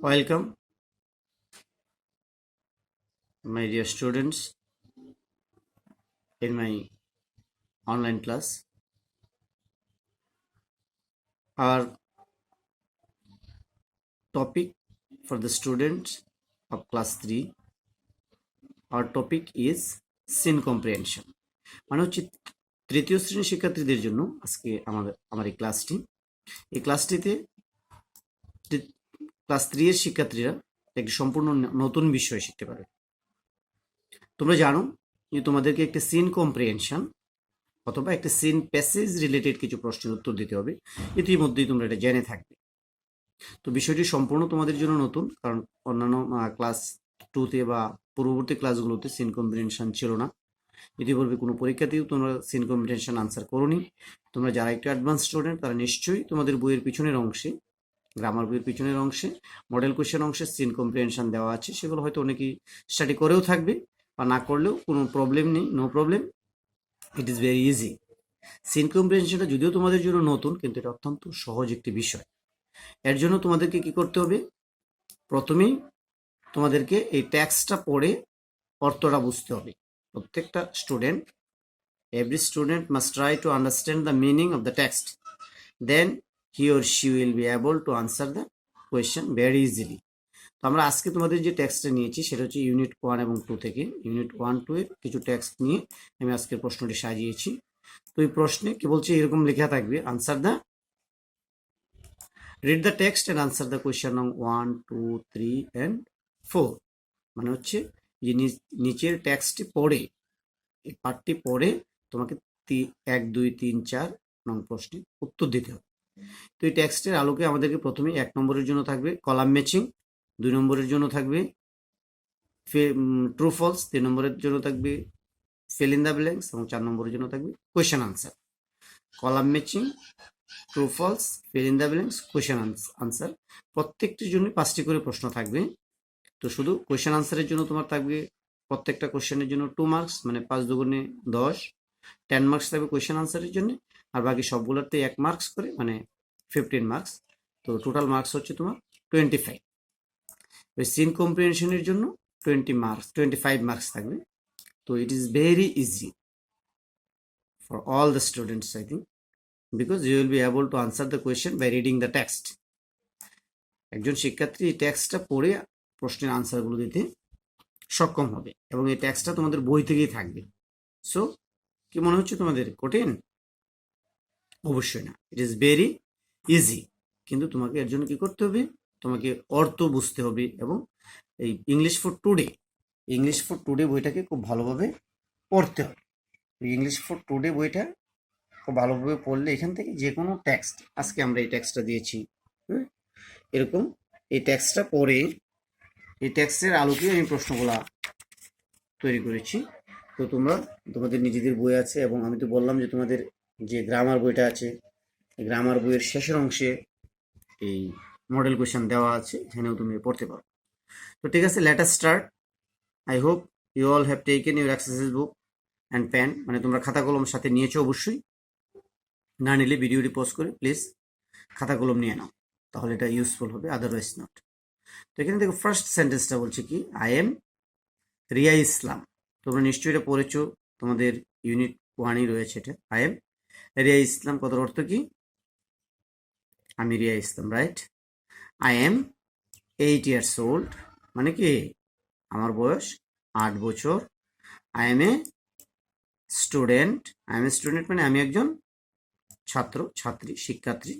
Welcome, my dear students, in my online class. Our topic for the students of class 3, our topic is scene comprehension. মানে হচ্ছে তৃতীয় শ্রেণীর শিক্ষার্থীদের জন্য আজকে আমার এই ক্লাসটিতে ক্লাস 3 এর শিক্ষার্থীরা একটি সম্পূর্ণ নতুন বিষয় শিখতে পারে। তোমরা জানো যে তোমাদেরকে একটি সিন কম্প্রিহেনশন অথবা একটা সিন প্যাসেজ রিলেটেড কিছু প্রশ্নের উত্তর দিতে হবে। ইতিমধ্যেই তোমরা এটা জেনে থাকবে। তো বিষয়টি সম্পূর্ণ তোমাদের জন্য নতুন, কারণ অন্যান্য ক্লাস 2-তে বা পূর্ববর্তী ক্লাসগুলোতে সিন কম্প্রিহেনশন ছিল না। ইতিপূর্বে কোনো পরীক্ষাতেও তোমরা সিন কম্প্রিহেনশন আনসার করোনি। তোমরা যারা একটু অ্যাডভান্স স্টুডেন্ট তারা নিশ্চয়ই তোমাদের বইয়ের পিছনের অংশে, গ্রামার বইয়ের পিছনের অংশে, মডেল কোয়েশ্চেন অংশে সিন কম্প্রিহেনশন দেওয়া আছে। সেগুলো হয়তো অনেকেই স্টাডি করেও থাকবে, বা না করলেও কোনো প্রবলেম নেই, no problem. It is very easy. Seen কম্প্রিহেনশনটা যদিও তোমাদের জন্য নতুন, কিন্তু এটা অত্যন্ত সহজ একটি বিষয়। এর জন্য তোমাদেরকে কি করতে হবে? প্রথমেই তোমাদেরকে এই টেক্সটটা পড়ে অর্থটা বুঝতে হবে। প্রত্যেকটা student, every student must try to understand the meaning of the text. Then he or she will be able to answer the question very easily. তো আমরা আজকে তোমাদের যে টেক্সটটা নিয়েছি সেটা হচ্ছে ইউনিট 1 এবং 2 থেকে। ইউনিট 1-2 এর কিছু টেক্সট নিয়ে আমি আজকের প্রশ্নটি সাজিয়েছি। তো এই প্রশ্নে কি বলছে, এরকম লেখা থাকবে, answer the read the text and answer the question নং 1, 2, 3 and 4। মানে হচ্ছে যে নিচের টেক্সটটি পড়ে, এই পার্টটি পড়ে তোমাকে 1, 2, 3, 4 নং প্রশ্নের উত্তর দিতে হবে। তো এই টেক্সটের আলোকে আমাদেরকে প্রথমে 1 নম্বরের জন্য থাকবে কলাম ম্যাচিং, 2 নম্বরের জন্য থাকবে ট্রু ফলস, 3 নম্বরের জন্য থাকবে ফিল ইন দ্য ব্ল্যাঙ্কস এবং 4 নম্বরের জন্য থাকবে question answer. Column matching, true false, fill in the blanks, question answer, প্রত্যেকটির জন্য 5টি করে প্রশ্ন থাকবে। তো শুধু কোয়েশ্চেন আনসারের জন্য তোমার থাকবে প্রত্যেকটা কোয়েশ্চেনের জন্য 2 মার্কস, মানে 5 দুগুণে 10, 10 মার্কস থাকবে কোয়েশ্চেন আনসারের জন্য, আর বাকি সবগুলোতে 1 মার্কস করে, মানে 15 মার্কস। তো টোটাল মার্কস হচ্ছে তোমার 25। ওই সিন কম্প্রিহেনশনের জন্য 25 মার্কস থাকবে। তো ইট is very easy for all the students, I think, because you will be able to answer the question by reading the text. একজন শিক্ষার্থী এই টেক্সটটা পড়ে প্রশ্নের আনসারগুলো দিতে সক্ষম হবে, এবং এই টেক্সটটা তোমাদের বই থেকেই থাকবে। সো কি মনে হচ্ছে তোমাদের কঠিন? অবশ্যই না, ইট ইজ ভেরি ইজি। কিন্তু তোমাকে এর জন্য কি করতে হবে? তোমাকে অর্থ বুঝতে হবে, এবং এই ইংলিশ ফর টুডে বইটাকে খুব ভালোভাবে পড়তে হবে। ইংলিশ ফর টুডে বইটা খুব ভালোভাবে পড়লে এখান থেকে যে কোনো টেক্সট, আজকে আমরা এই টেক্সটটা দিয়েছি, এরকম এই টেক্সটটা পড়ে এই টেক্সটের আলোকে আমি প্রশ্নগুলা তৈরি করেছি। তো তোমরা তোমাদের নিজেদের বই আছে, এবং আমি তো বললাম যে তোমাদের যে গ্রামার বইটা আছে, গ্রামার বইয়ের শেষের অংশে এই মডেল কোয়েশ্চেন দেওয়া আছে, এখানেও তুমি পড়তে পারো। তো ঠিক আছে, let us start. I hope you all have taken your exercise book and pen. মানে তোমরা খাতা কলম সাথে নিয়েছো অবশ্যই। না নিলে ভিডিওটি পজ করে প্লিজ খাতা কলম নিয়ে নাও, তাহলে এটা ইউজফুল হবে, আদারওয়াইজ নট। তো এখানে দেখো ফার্স্ট সেন্টেন্সটা বলছে কি, আই এম রিয়া ইসলাম। তোমরা নিশ্চয়ই এটা পড়েছো, তোমাদের ইউনিট 1-ই রয়েছে এটা। আই এম রিয়া ইসলাম কথার অর্থ কি? আমি Riya Islam, right? I am 8 years old, মানে কি আমার বয়স 8 বছর। আই এম এ স্টুডেন্ট, মানে আমি একজন ছাত্র, ছাত্রী, শিক্ষার্থী।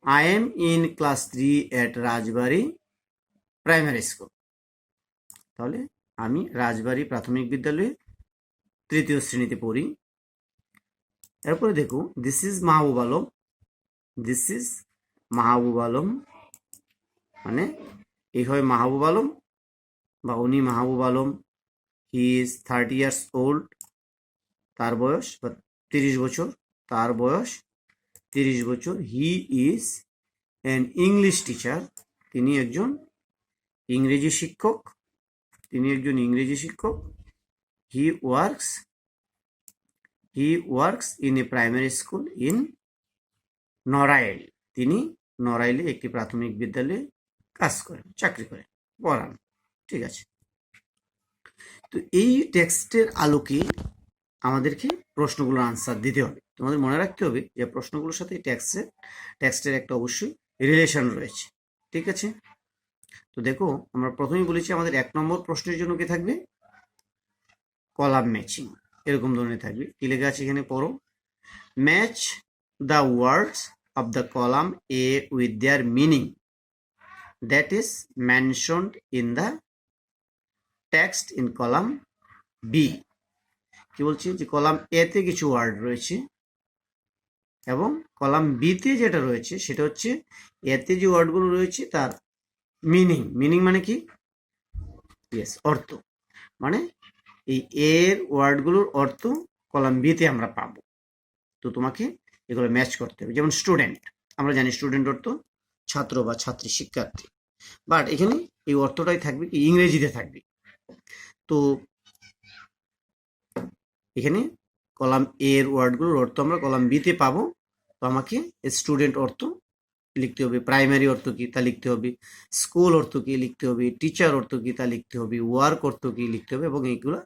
I am in class 3 at Rajbari primary school. তাহলে আমি রাজবাড়ি প্রাথমিক বিদ্যালয়ে 3য় শ্রেণীতে পড়ি। এরপরে দেখো, দিস ইজ মাহবুব আলম, মানে এই হয় মাহবুব আলম বা উনি Mahbub Alam. He is 30 years old, তার বয়স বা 30 বছর, তার বয়স 30 বছর। হি ইজ অ্যান ইংলিশ টিচার, তিনি একজন ইংরেজি শিক্ষক। He works in a primary school in Narail, তিনি নড়াইলে একটি প্রাথমিক বিদ্যালয়ে কাজ করেন, চাকরি করেন, পড়ান। ঠিক আছে, তো এই টেক্সটের আলোকে আমাদেরকে প্রশ্নগুলোর আনসার দিতে হবে। তোমাদের মনে রাখতে হবে যে প্রশ্নগুলোর সাথে টেক্সটের একটা অবশ্যই রিলেশন রয়েছে। ঠিক আছে, তো দেখো আমরা প্রথমেই বলেছি আমাদের 1 নম্বর প্রশ্নের জন্য কি থাকবে, কলাম ম্যাচিং এরকম ধরনের থাকবে। কি লেখা আছে এখানে পড়ো, match the words of the column A with their meaning that is mentioned in the text in column B. কি বলছি যে কলাম এ তে কিছু ওয়ার্ড রয়েছে এবং কলাম বি তে যেটা রয়েছে সেটা হচ্ছে এতে যে ওয়ার্ডগুলো রয়েছে তার মিনিং মানে কি, ইয়েস, অর্থ, মানে এই এর ওয়ার্ডগুলোর অর্থ কলাম বি তে আমরা পাবো। তো তোমাকে এগুলো ম্যাচ করতে হবে। যেমন স্টুডেন্ট, আমরা জানি স্টুডেন্ট অর্থ ছাত্র বা ছাত্রী, শিক্ষার্থী, বাট এখানে এই অর্থটাই থাকবে কি ইংরেজিতে থাকবে। তো এখানে কলাম এ এর ওয়ার্ডগুলোর অর্থ আমরা কলাম বি তে পাবো। তো আমাকে স্টুডেন্ট অর্থ লিখতে হবে, প্রাইমারি অর্থ কি তা লিখতে হবে, স্কুল অর্থ কি লিখতে হবে, টিচার অর্থ কি তা লিখতে হবে, ওয়ার্ক অর্থ কি লিখতে হবে, এবং এইগুলো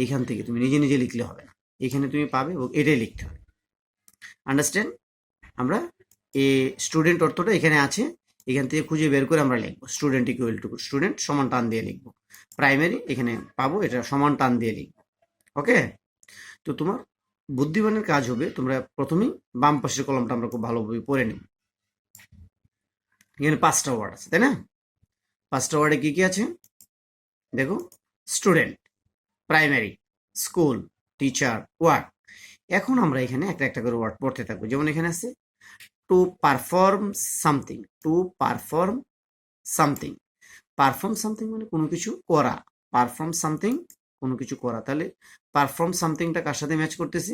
এখান থেকে তুমি নিজে নিজে লিখলে হবে না, এখানে তুমি পাবে এবং এটাই লিখতে হবে। আন্ডারস্ট্যান্ড? আমরা এ স্টুডেন্ট অর্থটা এখানে আছে, এখান থেকে খুঁজে বের করে আমরা লিখবো স্টুডেন্ট ইকুয়াল টু স্টুডেন্ট সমান টান দিয়ে লিখবো, প্রাইমারি এখানে পাবো এটা সমান টান দিয়ে লিখবো। ওকে, তো তোমার বুদ্ধিমানের কাজ হবে তোমরা প্রথমেই বাম পাশের কলমটা আমরা খুব ভালোভাবে পড়ে নিব। এখানে 5টা ওয়ার্ড আছে, তাই না? 5টা ওয়ার্ডে কি কি আছে দেখো, student, primary, school, teacher, work. এখন আমরা এখানে একটা একটা করে ওয়ার্ড পড়তে থাকবো। যেমন এখানে আছে two perform something, two perform something, perform something মানে কোনো কিছু করা, পারফর্ম সামথিং কোনো কিছু করা। তাহলে পারফর্ম সামথিংটা কার সাথে ম্যাচ করতেছি,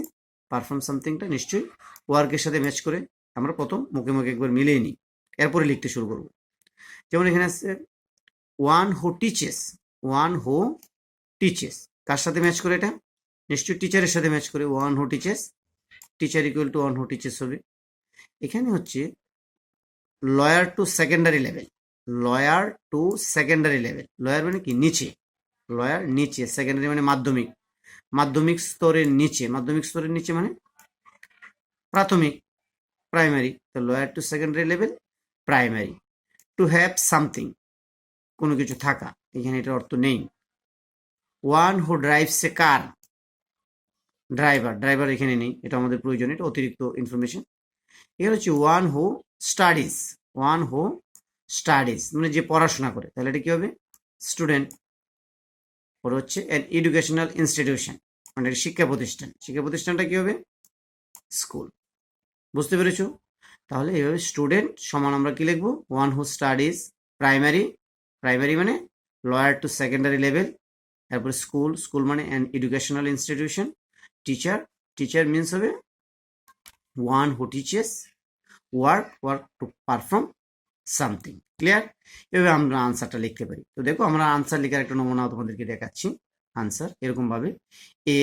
পারফর্ম সামথিংটা নিশ্চয়ই ওয়ার্কের সাথে ম্যাচ করে। আমরা প্রথম মুখে মুখে একবার মিলিয়ে নিই, এরপরে লিখতে শুরু করব। যেমন এখানে আছে one who teaches, one who teaches কার সাথে ম্যাচ করে, এটা নিশ্চয়ই টিচারের সাথে ম্যাচ করে। One who teaches, teacher equal to one who teaches হবে। এখানে হচ্ছে lower to secondary level, lower to secondary level, lower মানে কি নিচে, লয়ার নিচে, সেকেন্ডারি মানে মাধ্যমিক, মাধ্যমিক স্তরের নিচে, মাধ্যমিক স্তরের নিচে মানে প্রাথমিক, প্রাইমারি। তো lawyer to secondary level primary. To have something কোনো কিছু থাকা, এখানে এটার অর্থ নেই। One who drives A car, driver, driver এখানে নেই, এটা আমাদের প্রয়োজন, এটা অতিরিক্ত ইনফরমেশন। এখানে হচ্ছে one who studies, one who studies মানে যে পড়াশোনা করে, তাহলে এটা কি হবে স্টুডেন্ট। পরে হচ্ছে এন এডুকেশনাল ইনস্টিটিউশন মানে শিক্ষা প্রতিষ্ঠান, শিক্ষা প্রতিষ্ঠানটা কি হবে স্কুল। বুঝতে পেরেছো? তাহলে এইভাবে স্টুডেন্ট সমান আমরা কি লিখবো, one who studies primary, primary মানে লয়ার টু সেকেন্ডারি লেভেল, তারপরে স্কুল, স্কুল মানে an educational institution, teacher, teacher means হবে one who teaches, work, work to perform something. Clear? এভাবে আমরা আনসারটা লিখতে পারি। তো দেখো আমরা আনসার লেখার একটা নমুনা তোমাদেরকে দেখাচ্ছি। আনসার এরকম ভাবে, এ,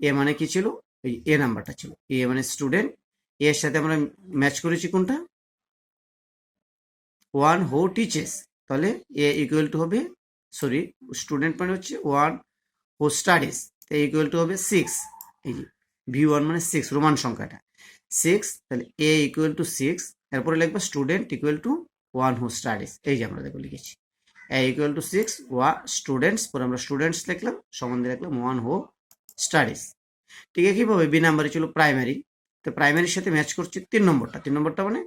এ মানে কি ছিল, এই এ নাম্বারটা ছিল, এ মানে স্টুডেন্ট, এর সাথে আমরা ম্যাচ করেছি কোনটা, ওয়ান হু টিচেস, তাহলে এ ইকুয়াল টু হবে, সরি স্টুডেন্ট মানে হচ্ছে one who studies, equal to হবে 6, এই যে V1 মানে 6 রোমান সংখ্যাটা 6, তাহলে এ ইকুয়াল টু 6, এরপরে লিখবো student equal to one who studies, এই যে আমরা দেখো লিখেছি এ ইকুয়াল টু 6 স্টুডেন্টস, পরে আমরা স্টুডেন্টস লিখলাম, সমান দিয়ে লিখলাম ওয়ান হু স্টাডিজ। ঠিক একইভাবে বি নাম্বারে ছিল প্রাইমারি, তো প্রাইমারির সাথে ম্যাচ করছি 3 নম্বরটা, 3 নম্বরটা মানে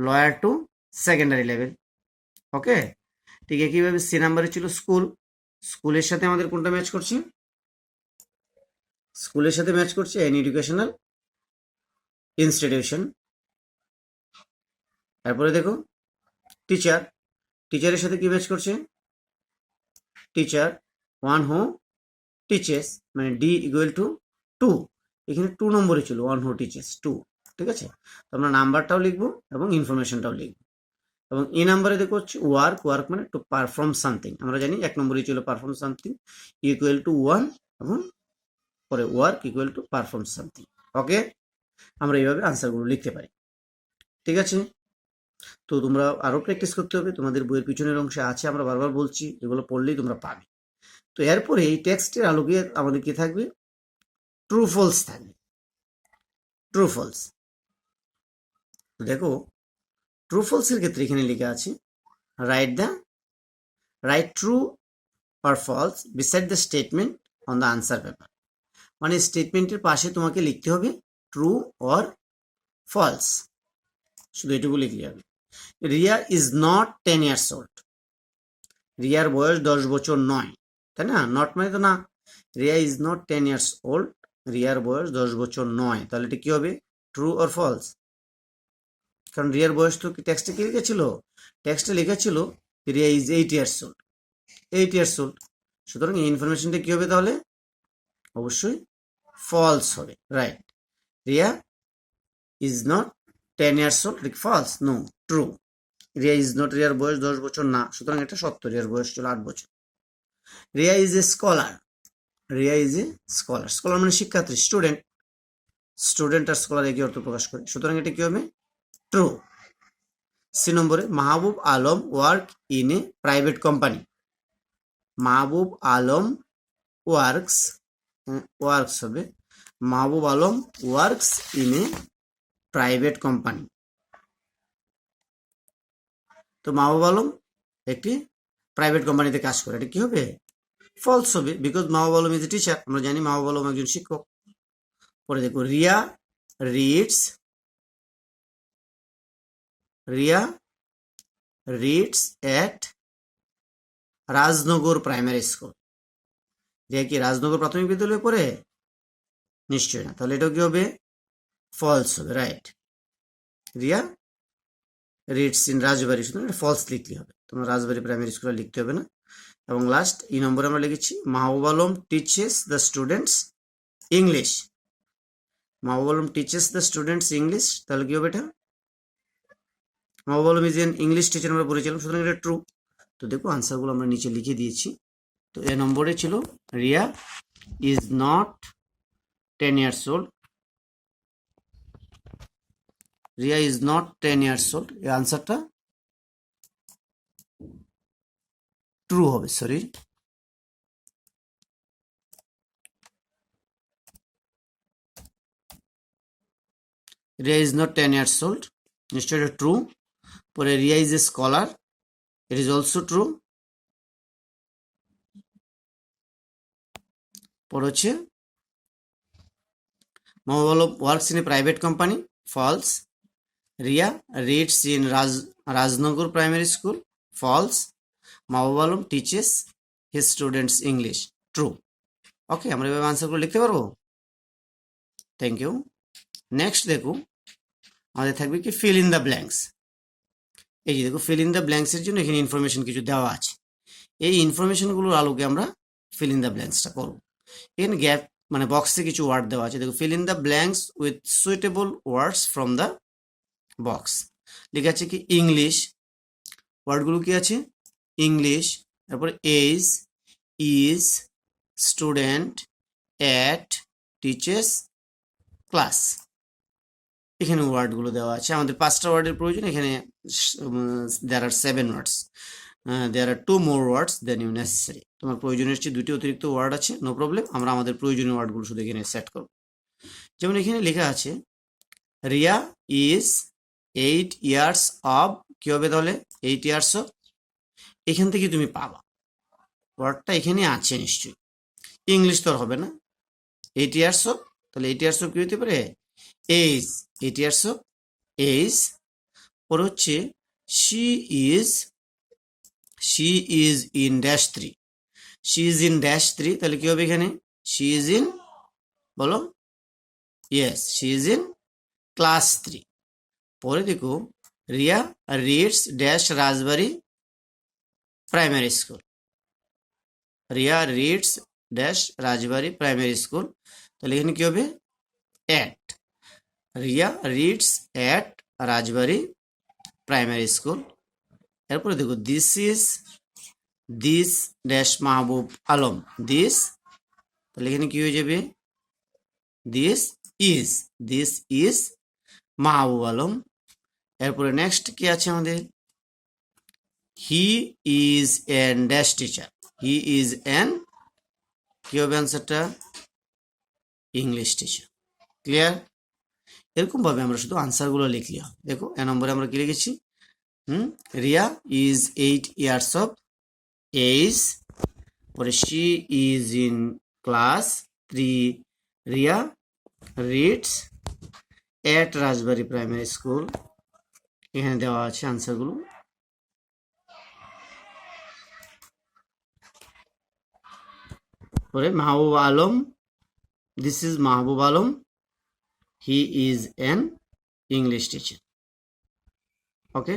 লয়ার টু সেকেন্ডারি লেভেল। ওকে, ঠিক একইভাবে সি নাম্বারে ছিল স্কুল, স্কুলের সাথে আমাদের কোনটা ম্যাচ করছে, স্কুলের সাথে ম্যাচ করছে এন এডুকেশনাল ইনস্টিটিউশন। তারপরে দেখো টিচার, টিচারের সাথে কি ম্যাচ করছে, টিচার, ওয়ান হু টিচেস মানে ডি ইকুয়াল টু 2, এখানে 2 নম্বরে ছিল ওয়ান হু টিচেস 2। ঠিক আছে, তো আমরা নাম্বারটাও লিখবো এবং ইনফরমেশনটাও লিখবো। এবং এই নাম্বারে দেখো হচ্ছে ওয়ার্ক, ওয়ার্ক মানে টু পারফর্ম সামথিং, আমরা জানি 1 নম্বরে ছিল পারফর্ম সামথিং ইকুয়াল টু 1, এবং পরে work equal to perform something. Okay, আমরা এইভাবে আনসারগুলো লিখতে পারি। ঠিক আছে। তো তোমরা আরো প্র্যাকটিস করতে হবে, তোমাদের বইয়ের পিছনের অংশে আছে, আমরা বারবার বলছি, এগুলো পড়লেই তোমরা পাবে। তো এরপরে এই টেক্সটের আলোকে আমাদের কি থাকবে, ট্রু ফলস থাকবে, ট্রু ফলস। দেখো ট্রু ফলসের ক্ষেত্রে এখানে লেখা আছে write true or false beside the statement on the answer paper. মানে স্টেটমেন্টের পাশে তোমাকে লিখতে হবে ট্রু অর ফলস, শুধু এটুকু লিখলে হবে। Riya is not 10 years old, রিয়ার বয়স 10 বছর নয়, তাই না? নট মানে তো না, Riya is not 10 years old, রিয়ার বয়স 10 বছর নয়, তাহলে এটা কি হবে, ট্রু অর ফলস? কারণ রিয়ার বয়স তো টেক্সটে কি লিখেছিল, টেক্সটে লেখা Riya is 8 years old, 8 years old, সুতরাং এই ইনফরমেশনটা কি হবে তাহলে, অবশ্যই ফলস হবে, right. Riya is not 10 years old, false, no, true. Riya is not, রিয়ার বয়স 10 বছর না, সুতরাং এটা সত্য, রিয়ার বয়স ছিল 8 বছর। Riya is a scholar, Riya is a scholar, scholar মানে শিক্ষার্থী, স্টুডেন্ট, স্টুডেন্ট আর স্কলার একই অর্থ প্রকাশ করে, সুতরাং এটা কি হবে, ট্রু। সি নম্বরে Mahbub Alam work in a private company, Mahbub Alam works, works হবে, Mahbub Alam works in a private company. তো মাহবুব আলম একটি প্রাইভেট কোম্পানিতে কাজ করে, এটা কি হবে, ফলস হবে, because Mahbub Alam is a teacher, আমরা জানি মাহবুব আলম একজন শিক্ষক। পরে দেখো রিয়া রিডস, রিয়া রিডস এট রাজনগর প্রাইমারি স্কুল, রিয়া কি রাজনগর প্রাথমিক বিদ্যালয়ে পড়ে, নিশ্চয় না, তাহলে এটাও কি হবে, ফলস হবে, রাইট। রিয়া রিডস ইন রাজবাড়ি, সুতরাং এটা ফলস লিখতে হবে, তোমরা রাজবাড়ি প্রাইমারি স্কুলে লিখতে হবে না। এবং লাস্ট ই নম্বরে আমরা লিখেছি Mahbub Alam teaches the students English, Mahbub Alam teaches the students English, তাহলে কি হবে এটা, Mahbub Alam is an English teacher আমরা পড়েছিলাম, সুতরাং এটা ট্রু। তো দেখো আনসারগুলো আমরা নিচে লিখে দিয়েছি। তো এ নম্বরে ছিল Riya is not 10 years old, Riya is not 10 years old, এই আনসারটা ট্রু হবে, sorry. Riya is not 10 years old, নিশ্চয় এটা ট্রু। পরে Riya is a scholar, it is also true. পরে হচ্ছে Mahbub Alam works in a private company, false. Riya reads in Rajnagar primary school, false. Mahbub Alam teaches his students English, true. Okay, আমরা এভাবে আনসারগুলো লিখতে পারবো। Thank you. নেক্সট দেখো আমাদের থাকবে কি ফিল ইন দ্য ব্ল্যাঙ্কস। এই যে দেখো ফিল ইন দ্য ব্ল্যাঙ্কসের জন্য এখানে ইনফরমেশন কিছু দেওয়া আছে, এই ইনফরমেশনগুলোর আলোকে আমরা ফিল ইন দ্য ব্ল্যাঙ্কসটা করব। এখানে গ্যাপ মানে বক্সে কিছু ওয়ার্ড দেওয়া আছে, দেখো fill in the blanks with suitable words from the box. লেখা আছে কি ইংলিশ, ওয়ার্ডগুলো কি আছে, ইংলিশ, তারপরে age, is, student, at, teachers, class, এখানে ওয়ার্ডগুলো দেওয়া আছে। আমাদের 5টা ওয়ার্ডের প্রয়োজন, এখানে there are 7 words, there are 2 more words than you necessary. তোমার প্রয়োজনের চেয়ে 2টি অতিরিক্ত ওয়ার্ড আছে, নো প্রবলেম, আমরা আমাদের প্রয়োজনীয় ওয়ার্ডগুলো শুধু এখানে সেট করব। যেমন এখানে লেখা আছে রিয়া ইজ 8 years of, কি হবে তাহলে 8 years of, এখান থেকে তুমি পাবা ওয়ার্ডটা এখানে আছে নিশ্চয়ই, ইংলিশ তো আর হবে না। 8 years of, তাহলে 8 years of কি হতে পারে, এজ, 8 years of এজ। পরে হচ্ছে she is in dash 3, she is in dash 3, তাহলে কি হবে এখানে, she is in, বলো, yes, she is in class 3। পরে দেখো Riya reads dash Rajbari primary school, Riya reads dash Rajbari primary school, তাহলে এখানে কি হবে, at, Riya reads at Rajbari primary school. এরপরে দেখো this dash Mahbub Alam, this, তাহলে এখানে কি হয়ে যাবে, দিস ইজ মাহবুব আলম, এরপরে নেক্সট কি আছে আমাদের, হি is an dash teacher, he is an, কি হবে অ্যান্সারটা, ইংলিশ টিচার। ক্লিয়ার? এরকম ভাবে আমরা শুধু আনসারগুলো লিখলি হবে। দেখো এ নম্বরে আমরা কি লিখেছি, Riya is 8 years of age, পরে she is in class 3, Riya reads at Rajbari primary school. এখানে দেওয়া আছে আনসারগুলো। পরে Mahbub Alam, this is Mahbub Alam, he is an English teacher. Okay,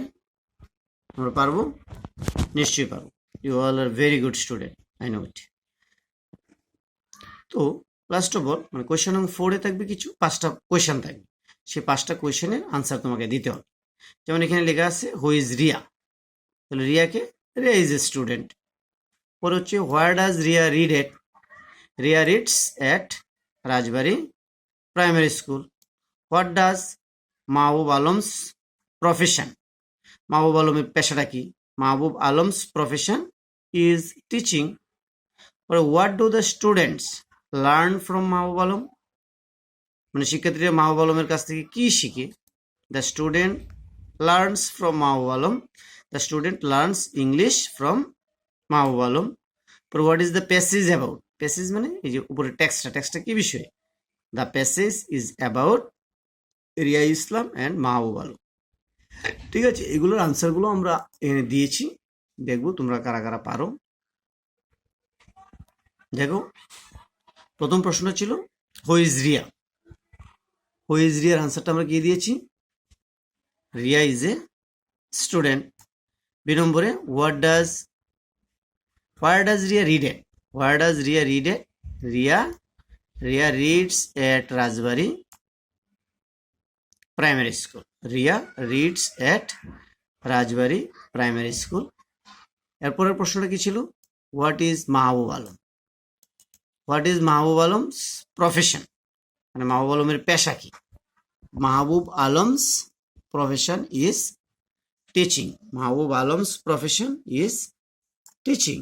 আমরা পারবো, নিশ্চয়ই পারবো। You all are very good student, I know it. তো লাস্ট অফ অল মানে কোয়েশ্চেন নং 4-এ থাকবে কিছু 5টা কোয়েশ্চেন থাকবে, সেই 5টা কোয়েশ্চেনের আনসার তোমাকে দিতে হবে। যেমন এখানে লেখা আছে হু ইজ রিয়া, তাহলে রিয়াকে, রিয়া ইজ এ স্টুডেন্ট। পরে হচ্ছে where does Riya read at, Riya reads at Rajbari primary school. What does Mahbub Alam's profession, Mahbub আলমের পেশাটা কি, Mahbub Alam's profession is teaching. পরে what do the students learn from Mahbub Alam, মানে শিক্ষার্থীরা মাহবুব আলমের কাছ থেকে কি শিখে, the student learns from Mahbub Alam, the student learns English from Mahbub Alam. পরে what is the passage about, passage মানে এই যে উপরে টেক্সটটা কি বিষয়ে, the passage is about Riya Islam and Mahbub Alam. ঠিক আছে, এগুলোর আনসারগুলো আমরা এনে দিয়েছি, দেখবো তোমরা কারা কারা পারো। দেখো প্রথম প্রশ্নটা ছিল who is Riya, who is রিয়ার আনসারটা আমরা কি দিয়েছি, Riya is a student. B নম্বরে where does Riya read at, where does Riya read at, Riya reads at Rajbari primary school, Riya reads at Rajbari primary school. এরপরের প্রশ্নটা কি ছিল, what is Mahbub Alam, what is Mahbub Alam's profession, মানে মাহবুব আলমের পেশা কি, Mahbub Alam's profession is teaching, Mahbub Alam's profession is teaching.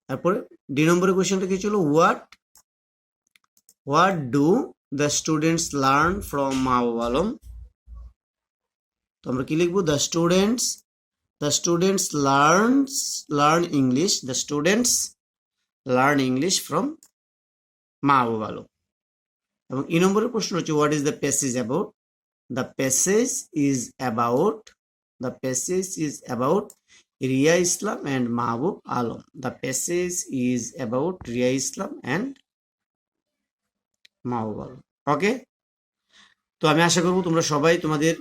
তারপরে ডি নম্বরের কোয়েশ্চেনটা কি ছিল, what do the students learn from Mahbub Alam. তো আমরা কি লিখবো, the students learn English, the students learn English from Mahbub Alam. এবং ই নম্বরের প্রশ্ন হচ্ছে what is the passage about, the passage is about Riya Islam and Mahbub Alam, the passage is about Riya Islam and Mahbub Alam. Okay, তো আমি আশা করবো তোমরা সবাই, তোমাদের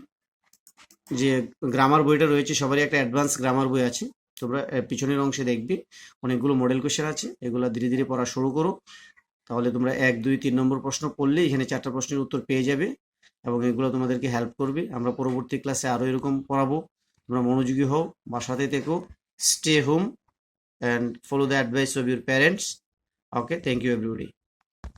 যে গ্রামার বইটা রয়েছে সবারই একটা অ্যাডভান্স গ্রামার বই আছে, তোমরা পিছনের অংশে দেখবে অনেকগুলো মডেল কোয়েশ্চেন আছে, এগুলো ধীরে ধীরে পড়া শুরু করো, তাহলে তোমরা 1, 2, 3 নম্বর প্রশ্ন পড়লে এখানে 4টা প্রশ্নের উত্তর পেয়ে যাবে এবং এগুলো তোমাদেরকে হেল্প করবে। আমরা পরবর্তী ক্লাসে আরও এরকম পড়াবো, তোমরা মনোযোগী হও, বাসাতে থেকো, stay home and follow the advice of your parents. Okay, thank you everybody.